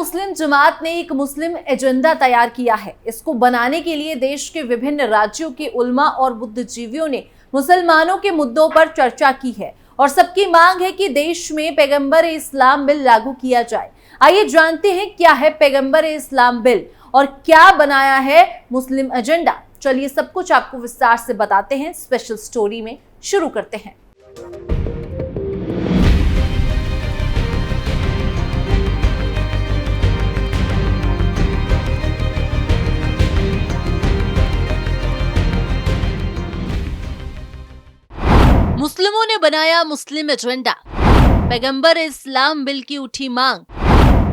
मुस्लिम जमात ने एक मुस्लिम एजेंडा तैयार किया है। इसको बनाने के लिए देश के विभिन्न राज्यों के उलमा और बुद्धिजीवियों ने मुसलमानों के मुद्दों पर चर्चा की है और सबकी मांग है कि देश में पैगंबर इस्लाम बिल लागू किया जाए। आइए जानते हैं क्या है पैगंबर इस्लाम बिल और क्या बनाया है मुस्लिम एजेंडा। चलिए सब कुछ आपको विस्तार से बताते हैं। स्पेशल स्टोरी में शुरू करते हैं। मुस्लिमों ने बनाया मुस्लिम एजेंडा। पैगंबर इस्लाम बिल की उठी मांग।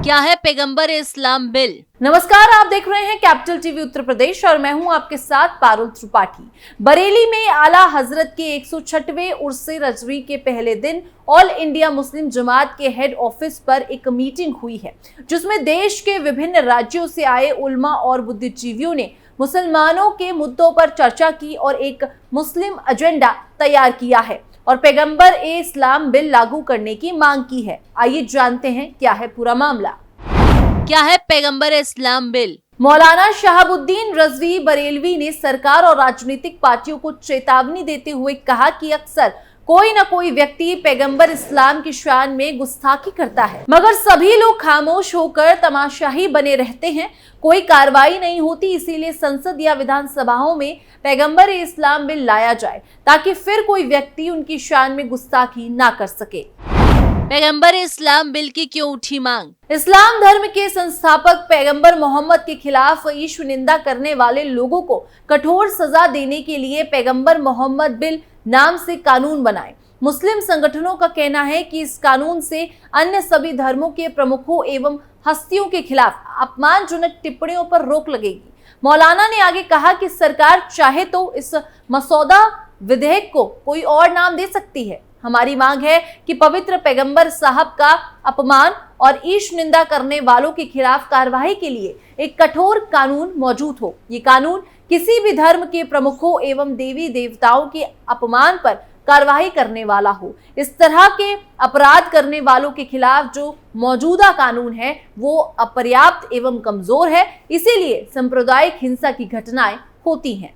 क्या है पैगंबर इस्लाम बिल? नमस्कार, आप देख रहे हैं कैपिटल टीवी उत्तर प्रदेश और मैं हूं आपके साथ पारुल त्रिपाठी। बरेली में आला हजरत के 106वें उर्से रजवी के पहले दिन ऑल इंडिया मुस्लिम जमात के हेड ऑफिस पर एक मीटिंग हुई है, जिसमें देश के विभिन्न राज्यों से आए उलमा और बुद्धिजीवियों ने मुसलमानों के मुद्दों पर चर्चा की और एक मुस्लिम एजेंडा तैयार किया है और पैगंबर इस्लाम बिल लागू करने की मांग की है। आइए जानते हैं क्या है पूरा मामला। क्या है पैगंबर इस्लाम बिल? मौलाना शहाबुद्दीन रजवी बरेलवी ने सरकार और राजनीतिक पार्टियों को चेतावनी देते हुए कहा कि अक्सर कोई न कोई व्यक्ति पैगंबर इस्लाम की शान में गुस्ताखी करता है, मगर सभी लोग खामोश होकर तमाशाही बने रहते हैं। कोई कार्रवाई नहीं होती, इसीलिए संसद या विधानसभाओं में पैगंबर इस्लाम बिल लाया जाए ताकि फिर कोई व्यक्ति उनकी शान में गुस्ताखी ना कर सके। पैगंबर इस्लाम बिल की क्यों उठी मांग? इस्लाम धर्म के संस्थापक पैगंबर मोहम्मद के खिलाफ ईश्वर निंदा करने वाले लोगों को कठोर सजा देने के लिए पैगंबर मोहम्मद बिल नाम से कानून बनाए। मुस्लिम संगठनों का कहना है कि इस कानून से अन्य सभी धर्मों के प्रमुखों एवं हस्तियों के खिलाफ अपमानजनक टिप्पणियों पर रोक लगेगी। मौलाना ने आगे कहा कि सरकार चाहे तो इस मसौदा विधेयक को कोई और नाम दे सकती है। हमारी मांग है कि पवित्र पैगंबर साहब का अपमान और ईश निंदा करने वालों के खिलाफ कार्रवाई के लिए एक कठोर कानून मौजूद हो। ये कानून किसी भी धर्म के प्रमुखों एवं देवी देवताओं के अपमान पर कार्रवाई करने वाला हो। इस तरह के अपराध करने वालों के खिलाफ जो मौजूदा कानून है वो अपर्याप्त एवं कमजोर है, इसीलिए सांप्रदायिक हिंसा की घटनाएं होती हैं।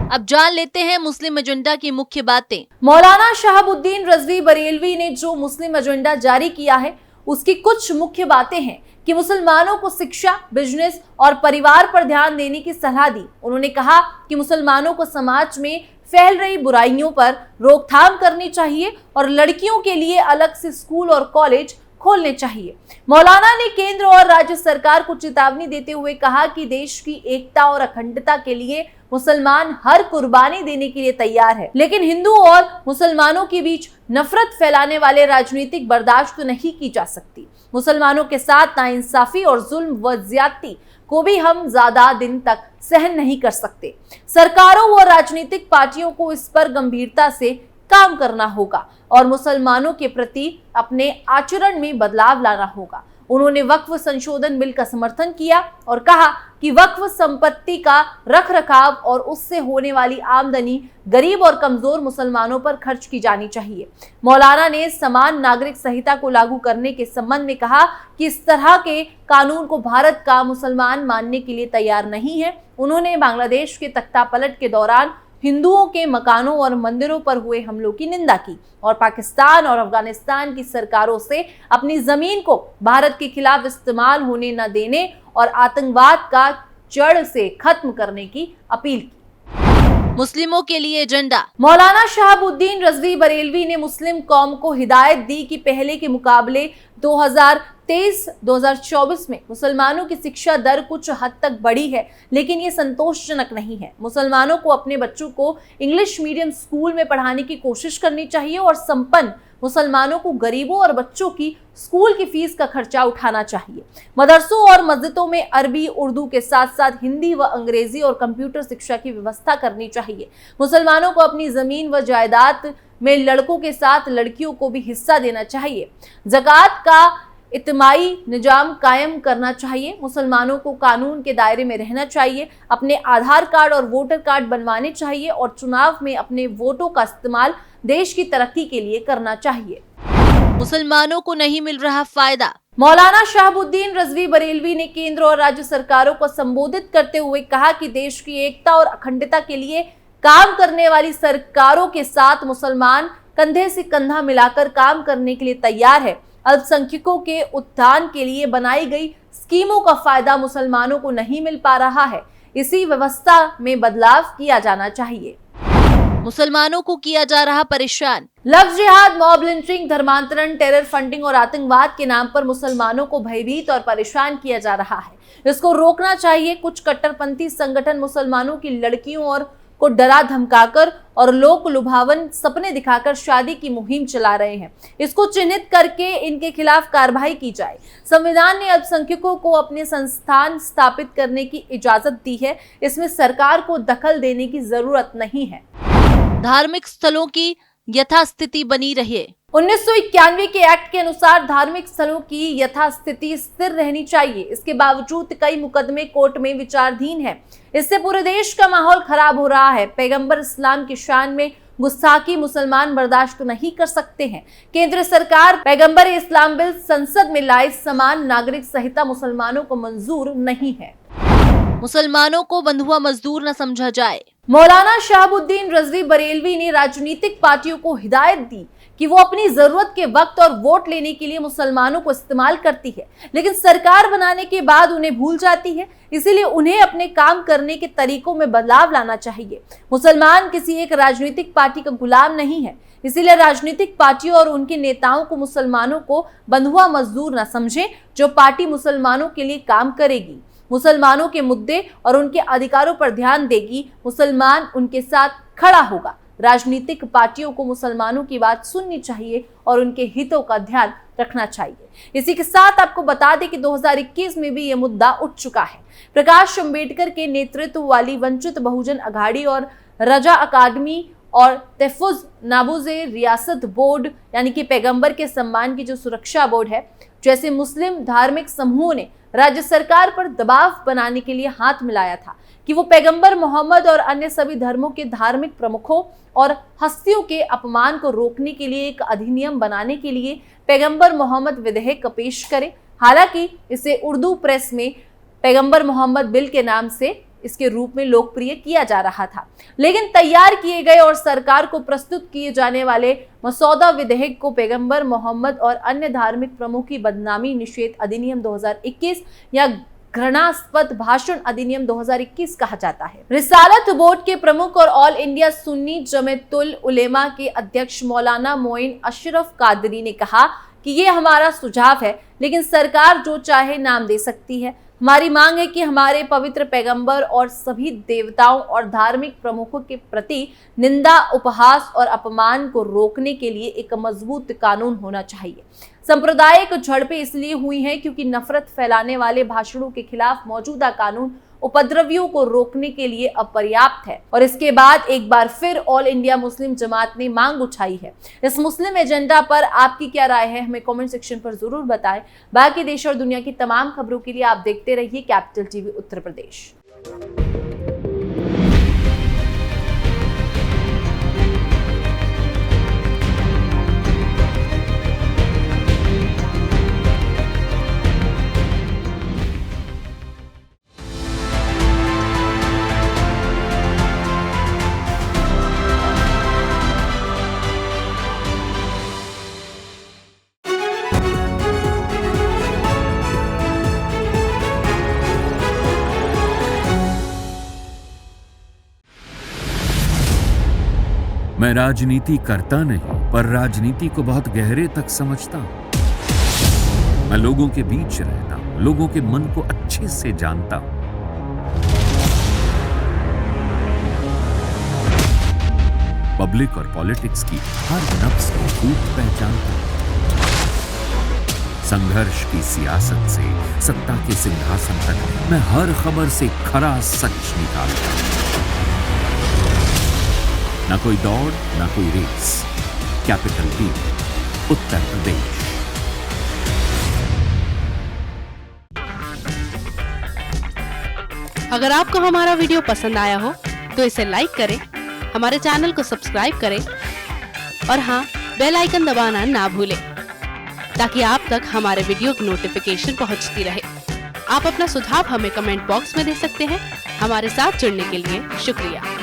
अब जान लेते हैं मुस्लिम एजेंडा की मुख्य बातें। मौलाना शहाबुद्दीन रजवी बरेलवी ने जो मुस्लिम एजेंडा जारी किया है उसकी कुछ मुख्य बातें हैं कि मुसलमानों को शिक्षा, बिजनेस और परिवार पर ध्यान देने की सलाह दी। उन्होंने कहा कि मुसलमानों को समाज में फैल रही बुराइयों पर रोकथाम करनी चाहिए और लड़कियों के लिए अलग से स्कूल और कॉलेज खोलने चाहिए। मौलाना ने केंद्र और राज्य सरकार को चेतावनी देते हुए कहा कि देश की एकता और अखंडता के लिए मुसलमान हर कुर्बानी देने के लिए तैयार है, लेकिन हिंदू और मुसलमानों के बीच नफरत फैलाने वाले राजनीतिक बर्दाश्त नहीं की जा सकती। मुसलमानों के साथ नाइंसाफी और जुल्म व ज्यादती को भी हम ज्यादा दिन तक सहन नहीं कर सकते। सरकारों व राजनीतिक पार्टियों को इस पर गंभीरता से काम करना होगा और मुसलमानों के प्रति अपने आचरण में बदलाव लाना होगा। उन्होंने वक्फ संशोधन बिल का समर्थन किया और कहा कि वक्फ संपत्ति का रखरखाव और उससे होने वाली आमदनी गरीब और कमजोर मुसलमानों पर खर्च की जानी चाहिए। मौलाना ने समान नागरिक संहिता को लागू करने के संबंध में कहा कि इस तरह के कानून को भारत का मुसलमान मानने के लिए तैयार नहीं है। उन्होंने बांग्लादेश के तख्तापलट के दौरान हिंदुओं के मकानों और मंदिरों पर हुए हमलों की निंदा की और पाकिस्तान और अफगानिस्तान की सरकारों से अपनी जमीन को भारत के खिलाफ इस्तेमाल होने न देने और आतंकवाद का जड़ से खत्म करने की अपील की। मुस्लिमों के लिए एजेंडा। मौलाना शहाबुद्दीन रजवी बरेलवी ने मुस्लिम कौम को हिदायत दी कि पहले के मुकाबले 2023-2024 में मुसलमानों की शिक्षा दर कुछ हद तक बढ़ी है, लेकिन ये संतोषजनक नहीं है। मुसलमानों को अपने बच्चों को इंग्लिश मीडियम स्कूल में पढ़ाने की कोशिश करनी चाहिए और संपन्न मुसलमानों को गरीबों और बच्चों की स्कूल की फीस का खर्चा उठाना चाहिए। मदरसों और मस्जिदों में अरबी, उर्दू के साथ साथ हिंदी व अंग्रेजी और कंप्यूटर शिक्षा की व्यवस्था करनी चाहिए। मुसलमानों को अपनी जमीन व जायदाद में लड़कों के साथ लड़कियों को भी हिस्सा देना चाहिए। ज़कात का इत्माई निजाम कायम करना चाहिए। मुसलमानों को कानून के दायरे में रहना चाहिए। अपने आधार कार्ड और वोटर कार्ड बनवाने चाहिए और चुनाव में अपने वोटों का इस्तेमाल देश की तरक्की के लिए करना चाहिए। मुसलमानों को नहीं मिल रहा फायदा। मौलाना शहाबुद्दीन रजवी बरेलवी ने केंद्र और राज्य सरकारों को संबोधित करते हुए कहा कि देश की एकता और अखंडता के लिए काम करने वाली सरकारों के साथ मुसलमान कंधे से कंधा मिलाकर काम करने के लिए तैयार है। अल्पसंख्यकों के उत्थान के लिए बनाई गई स्कीमों का फायदा मुसलमानों को नहीं मिल पा रहा है। इसी व्यवस्था में बदलाव किया जाना चाहिए। मुसलमानों को किया जा रहा परेशान। लव जिहाद, मॉब लिंचिंग, धर्मांतरण, टेरर फंडिंग और आतंकवाद के नाम पर मुसलमानों को भयभीत और परेशान किया जा रहा है। इसको रोकना चाहिए। कुछ कट्टरपंथी संगठन मुसलमानों की लड़कियों और को डरा धमकाकर और लोक लुभावन सपने दिखाकर शादी की मुहिम चला रहे हैं। इसको चिन्हित करके इनके खिलाफ कार्रवाई की जाए। संविधान ने अल्पसंख्यकों को अपने संस्थान स्थापित करने की इजाजत दी है। इसमें सरकार को दखल देने की जरूरत नहीं है। धार्मिक स्थलों की यथास्थिति बनी रहे। 1991 के एक्ट के अनुसार धार्मिक स्थलों की यथास्थिति स्थिर रहनी चाहिए। इसके बावजूद कई मुकदमे कोर्ट में विचाराधीन है। इससे पूरे देश का माहौल खराब हो रहा है। पैगंबर इस्लाम की शान में गुस्ताखी मुसलमान बर्दाश्त नहीं कर सकते हैं। केंद्र सरकार पैगंबर इस्लाम बिल संसद में लाई समान नागरिक संहिता मुसलमानों को मंजूर नहीं है। मुसलमानों को बंधुआ मजदूर न समझा जाए। मौलाना शहाबुद्दीन रजवी बरेलवी ने राजनीतिक पार्टियों को हिदायत दी कि वो अपनी जरूरत के वक्त और वोट लेने के लिए मुसलमानों को इस्तेमाल करती है, लेकिन सरकार बनाने के बाद उन्हें भूल जाती है। इसीलिए उन्हें अपने काम करने के तरीकों में बदलाव लाना चाहिए। मुसलमान किसी एक राजनीतिक पार्टी का गुलाम नहीं है। इसीलिए राजनीतिक पार्टियों और उनके नेताओं को मुसलमानों को बंधुआ मजदूर न समझे। जो पार्टी मुसलमानों के लिए काम करेगी, मुसलमानों के मुद्दे और उनके अधिकारों पर ध्यान देगी, मुसलमान उनके साथ खड़ा होगा। राजनीतिक पार्टियों को मुसलमानों की बात सुननी चाहिए और उनके हितों का ध्यान रखना चाहिए। इसी के साथ आपको बता दें कि 2021 में भी यह मुद्दा उठ चुका है। प्रकाश अंबेडकर के नेतृत्व वाली वंचित बहुजन अघाड़ी और रजा अकादमी और तहफुज नाबुज़े रियासत बोर्ड यानी कि पैगंबर के सम्मान की जो सुरक्षा बोर्ड है, जैसे मुस्लिम धार्मिक समूहों ने राज्य सरकार पर दबाव बनाने के लिए हाथ मिलाया था कि वो पैगंबर मोहम्मद और अन्य सभी धर्मों के धार्मिक प्रमुखों और हस्तियों के अपमान को रोकने के लिए एक अधिनियम बनाने के लिए पैगंबर मोहम्मद विधेयक पेश करे। हालांकि इसे उर्दू प्रेस में पैगंबर मोहम्मद बिल के नाम से इसके रूप में लोकप्रिय किया जा रहा था, लेकिन तैयार किए गए और सरकार को प्रस्तुत किए जाने वाले मसौदा विधेयक को पैगंबर मोहम्मद और अन्य धार्मिक प्रमुख की बदनामी निषेध अधिनियम 2021 या घृणास्पद भाषण अधिनियम 2021 कहा जाता है। रिसालत बोर्ड के प्रमुख और ऑल इंडिया सुन्नी जमीयतुल उलेमा के अध्यक्ष मौलाना मोइन अशरफ कादरी ने कहा कि ये हमारा सुझाव है, लेकिन सरकार जो चाहे नाम दे सकती है। हमारी मांग है कि हमारे पवित्र पैगंबर और सभी देवताओं और धार्मिक प्रमुखों के प्रति निंदा, उपहास और अपमान को रोकने के लिए एक मजबूत कानून होना चाहिए। सांप्रदायिक झड़पें इसलिए हुई हैं क्योंकि नफरत फैलाने वाले भाषणों के खिलाफ मौजूदा कानून उपद्रवियों को रोकने के लिए अपर्याप्त है। और इसके बाद एक बार फिर ऑल इंडिया मुस्लिम जमात ने मांग उठाई है। इस मुस्लिम एजेंडा पर आपकी क्या राय है, हमें कमेंट सेक्शन पर जरूर बताएं। बाकी देश और दुनिया की तमाम खबरों के लिए आप देखते रहिए कैपिटल टीवी उत्तर प्रदेश। मैं राजनीति करता नहीं, पर राजनीति को बहुत गहरे तक समझता हूं। मैं लोगों के बीच रहता हूं, लोगों के मन को अच्छे से जानता हूं। पब्लिक और पॉलिटिक्स की हर नब्ज को खूब पहचानता हूं। संघर्ष की सियासत से सत्ता के सिंहासन तक मैं हर खबर से खरा सच निकालता हूं। ना कोई दौड़, ना कोई race. Capital TV Uttar Pradesh. अगर आपको हमारा वीडियो पसंद आया हो तो इसे लाइक करें, हमारे चैनल को सब्सक्राइब करें और हाँ, बेल आइकन दबाना ना भूलें ताकि आप तक हमारे वीडियो की नोटिफिकेशन पहुंचती रहे। आप अपना सुझाव हमें कमेंट बॉक्स में दे सकते हैं। हमारे साथ जुड़ने के लिए शुक्रिया।